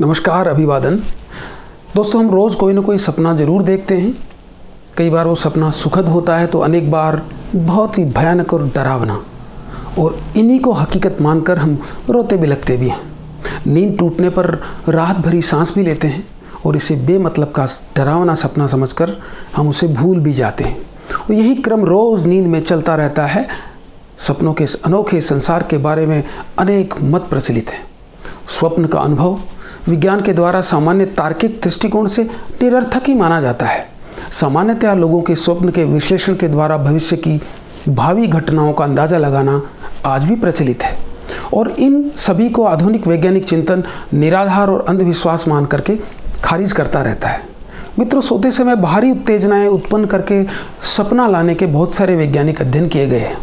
नमस्कार, अभिवादन। दोस्तों, हम रोज़ कोई ना कोई सपना ज़रूर देखते हैं। कई बार वो सपना सुखद होता है तो अनेक बार बहुत ही भयानक और डरावना, और इन्हीं को हकीकत मानकर हम रोते बिलखते भी हैं। नींद टूटने पर राहत भरी सांस भी लेते हैं और इसे बेमतलब का डरावना सपना समझकर हम उसे भूल भी जाते हैं। और यही क्रम रोज़ नींद में चलता रहता है। सपनों के इस अनोखे संसार के बारे में अनेक मत प्रचलित हैं। स्वप्न का अनुभव विज्ञान के द्वारा सामान्य तार्किक दृष्टिकोण से निरर्थक ही माना जाता है। सामान्यतः लोगों के स्वप्न के विश्लेषण के द्वारा भविष्य की भावी घटनाओं का अंदाज़ा लगाना आज भी प्रचलित है, और इन सभी को आधुनिक वैज्ञानिक चिंतन निराधार और अंधविश्वास मान करके खारिज करता रहता है। मित्रों, सोते समय बाहरी उत्तेजनाएं उत्पन्न करके सपना लाने के बहुत सारे वैज्ञानिक अध्ययन किए गए हैं।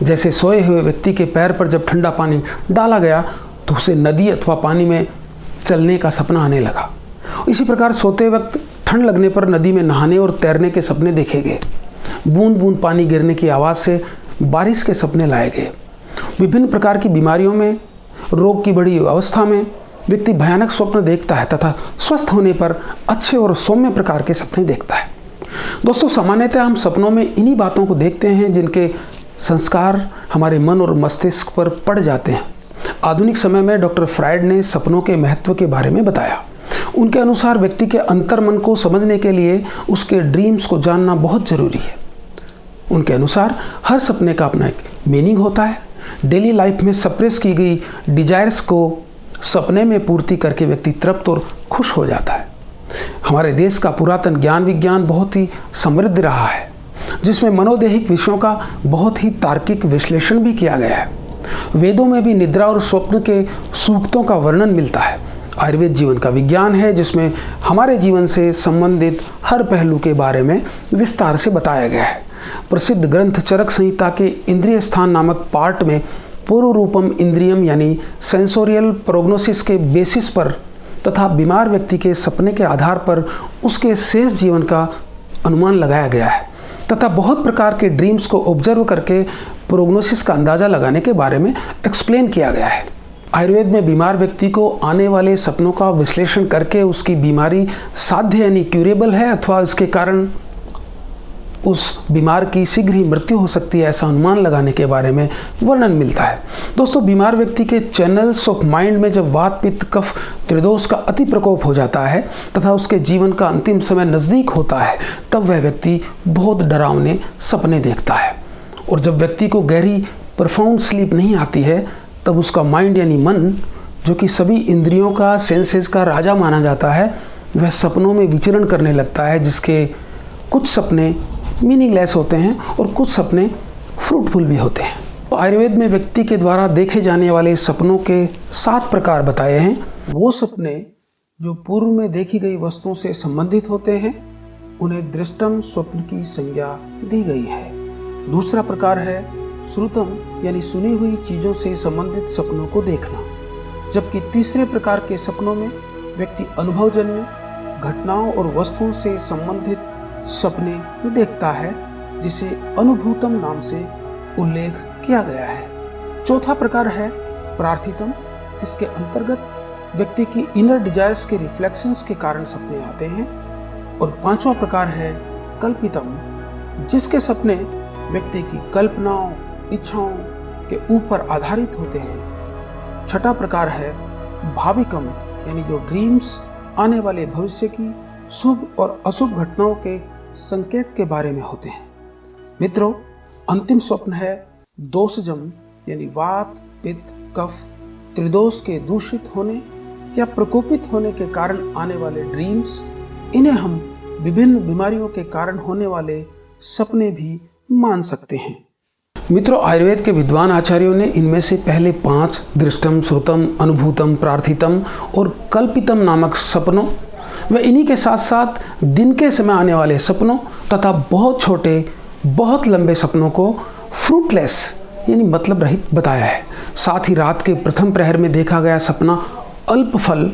जैसे सोए हुए व्यक्ति के पैर पर जब ठंडा पानी डाला गया तो उसे नदी अथवा पानी में चलने का सपना आने लगा। इसी प्रकार सोते वक्त ठंड लगने पर नदी में नहाने और तैरने के सपने देखे गए। बूंद बूंद पानी गिरने की आवाज़ से बारिश के सपने लाए गए। विभिन्न प्रकार की बीमारियों में, रोग की बड़ी अवस्था में व्यक्ति भयानक स्वप्न देखता है तथा स्वस्थ होने पर अच्छे और सौम्य प्रकार के सपने देखता है। दोस्तों, सामान्यतः हम सपनों में इन्हीं बातों को देखते हैं जिनके संस्कार हमारे मन और मस्तिष्क पर पड़ जाते हैं। आधुनिक समय में डॉक्टर फ्रायड ने सपनों के महत्व के बारे में बताया। उनके अनुसार व्यक्ति के अंतर्मन को समझने के लिए उसके ड्रीम्स को जानना बहुत जरूरी है। उनके अनुसार हर सपने का अपना एक मीनिंग होता है। डेली लाइफ में सप्रेस की गई डिजायर्स को सपने में पूर्ति करके व्यक्ति तृप्त और खुश हो जाता है। हमारे देश का पुरातन ज्ञान विज्ञान बहुत ही समृद्ध रहा है, जिसमें मनोदैहिक विषयों का बहुत ही तार्किक विश्लेषण भी किया गया है। वेदों में भी निद्रा और स्वप्न के सूक्तों का वर्णन मिलता है। आयुर्वेद जीवन का विज्ञान है, जिसमें हमारे जीवन से संबंधित हर पहलू के बारे में विस्तार से बताया गया है। प्रसिद्ध ग्रंथ चरक संहिता के इंद्रिय स्थान नामक पार्ट में पूर्व रूपम इंद्रियम यानी सेंसोरियल प्रोग्नोसिस के बेसिस पर तथा बीमार व्यक्ति के सपने के आधार पर उसके शेष जीवन का अनुमान लगाया गया है, तथा बहुत प्रकार के ड्रीम्स को ऑब्जर्व करके प्रोग्नोसिस का अंदाज़ा लगाने के बारे में एक्सप्लेन किया गया है। आयुर्वेद में बीमार व्यक्ति को आने वाले सपनों का विश्लेषण करके उसकी बीमारी साध्य यानी क्यूरेबल है अथवा इसके कारण उस बीमार की शीघ्र ही मृत्यु हो सकती है, ऐसा अनुमान लगाने के बारे में वर्णन मिलता है। दोस्तों, बीमार व्यक्ति के चैनल्स ऑफ माइंड में जब वात पित्त कफ त्रिदोष का अति प्रकोप हो जाता है तथा उसके जीवन का अंतिम समय नज़दीक होता है, तब वह व्यक्ति बहुत डरावने सपने देखता है। और जब व्यक्ति को गहरी प्रोफाउंड स्लीप नहीं आती है, तब उसका माइंड यानी मन, जो कि सभी इंद्रियों का, सेंसेस का राजा माना जाता है, वह सपनों में विचरण करने लगता है, जिसके कुछ सपने मीनिंगलेस होते हैं और कुछ सपने फ्रूटफुल भी होते हैं। तो आयुर्वेद में व्यक्ति के द्वारा देखे जाने वाले सपनों के 7 प्रकार बताए हैं। वो सपने जो पूर्व में देखी गई वस्तुओं से संबंधित होते हैं, उन्हें दृष्टम स्वप्न की संज्ञा दी गई है। दूसरा प्रकार है श्रुतम यानी सुनी हुई चीज़ों से संबंधित सपनों को देखना। जबकि तीसरे प्रकार के सपनों में व्यक्ति अनुभवजन्य घटनाओं और वस्तुओं से संबंधित सपने देखता है, जिसे अनुभूतम नाम से उल्लेख किया गया है। चौथा प्रकार है प्रार्थितम। इसके अंतर्गत व्यक्ति की इनर डिजायर्स के रिफ्लेक्शंस के कारण सपने आते हैं। और पांचवा प्रकार है कल्पितम, जिसके सपने व्यक्ति की कल्पनाओं, इच्छाओं के ऊपर आधारित होते हैं। छठा प्रकार है भाविकम, यानी जो ड्रीम्स आने वाले भविष्य की शुभ और अशुभ घटनाओं के संकेत के बारे में होते हैं। मित्रों, अंतिम स्वप्न है दोषजम, यानी वात पित्त कफ त्रिदोष के दूषित होने या प्रकोपित होने के कारण आने वाले ड्रीम्स। इन्हें हम विभिन्न बीमारियों के कारण होने वाले सपने भी मान सकते हैं। मित्रों, आयुर्वेद के विद्वान आचार्यों ने इनमें से पहले 5 दृष्टम, श्रुतम, अनुभूतम, प्रार्थितम और कल्पितम नामक सपनों व इन्हीं के साथ साथ दिन के समय आने वाले सपनों तथा बहुत छोटे बहुत लंबे सपनों को फ्रूटलेस यानी मतलब रहित बताया है। साथ ही रात के प्रथम प्रहर में देखा गया सपना अल्प फल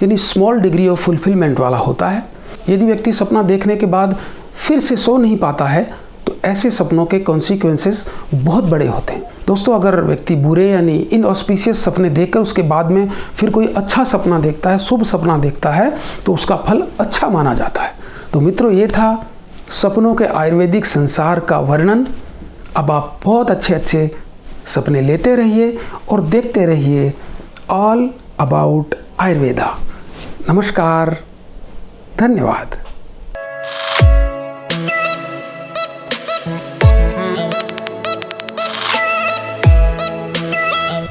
यानी स्मॉल डिग्री ऑफ फुलफिलमेंट वाला होता है। यदि व्यक्ति सपना देखने के बाद फिर से सो नहीं पाता है तो ऐसे सपनों के कॉन्सिक्वेंसेस बहुत बड़े होते हैं। दोस्तों, अगर व्यक्ति बुरे यानी इनऑस्पिशियस सपने देखकर उसके बाद में फिर कोई अच्छा सपना देखता है, शुभ सपना देखता है, तो उसका फल अच्छा माना जाता है। तो मित्रों, ये था सपनों के आयुर्वेदिक संसार का वर्णन। अब आप बहुत अच्छे अच्छे सपने लेते रहिए और देखते रहिए ऑल अबाउट आयुर्वेदा। नमस्कार, धन्यवाद।